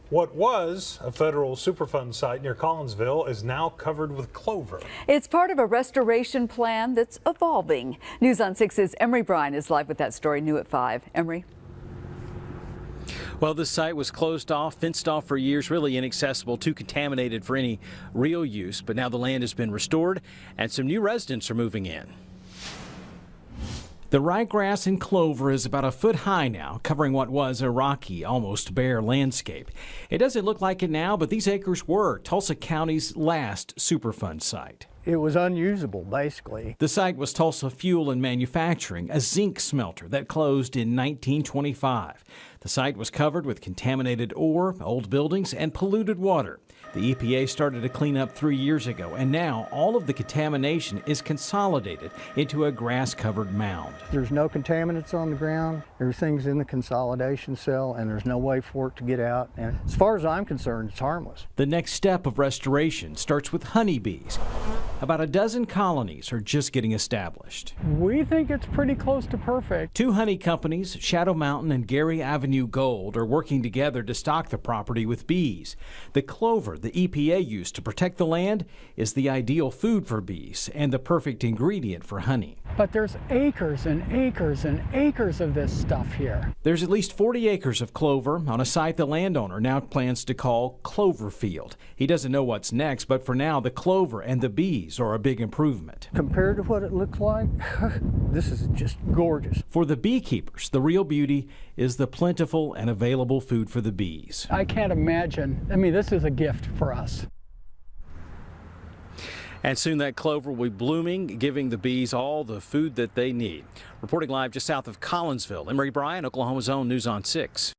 What was a federal Superfund site near Collinsville is now covered with clover. It's part of a restoration plan that's evolving. News on 6's Emery Bryan is live with that story, new at 5. Emery. Well, this site was closed off, fenced off for years, really inaccessible, too contaminated for any real use. But now the land has been restored and some new residents are moving in. The ryegrass and clover is about a foot high now, covering what was a rocky, almost bare landscape. It doesn't look like it now, but these acres were Tulsa County's last Superfund site. It was unusable, basically. The site was Tulsa Fuel and Manufacturing, a zinc smelter that closed in 1925. The site was covered with contaminated ore, old buildings, and polluted water. The EPA started to clean up 3 years ago, and now all of the contamination is consolidated into a grass-covered mound. There's no contaminants on the ground. Everything's in the consolidation cell, and there's no way for it to get out. And as far as I'm concerned, it's harmless. The next step of restoration starts with honeybees. About a dozen colonies are just getting established. We think it's pretty close to perfect. 2 honey companies, Shadow Mountain and Gary Avenue Gold, are working together to stock the property with bees. The clover the EPA used to protect the land is the ideal food for bees and the perfect ingredient for honey. But there's acres and acres and acres of this stuff here. There's at least 40 acres of clover on a site the landowner now plans to call Cloverfield. He doesn't know what's next, but for now the clover and the bees are a big improvement. Compared to what it looks like, this is just gorgeous. For the beekeepers, the real beauty is the plentiful and available food for the bees. I can't imagine. I mean, this is a gift for us. And soon that clover will be blooming, giving the bees all the food that they need. Reporting live just south of Collinsville, Emery Bryan, Oklahoma's own News on 6.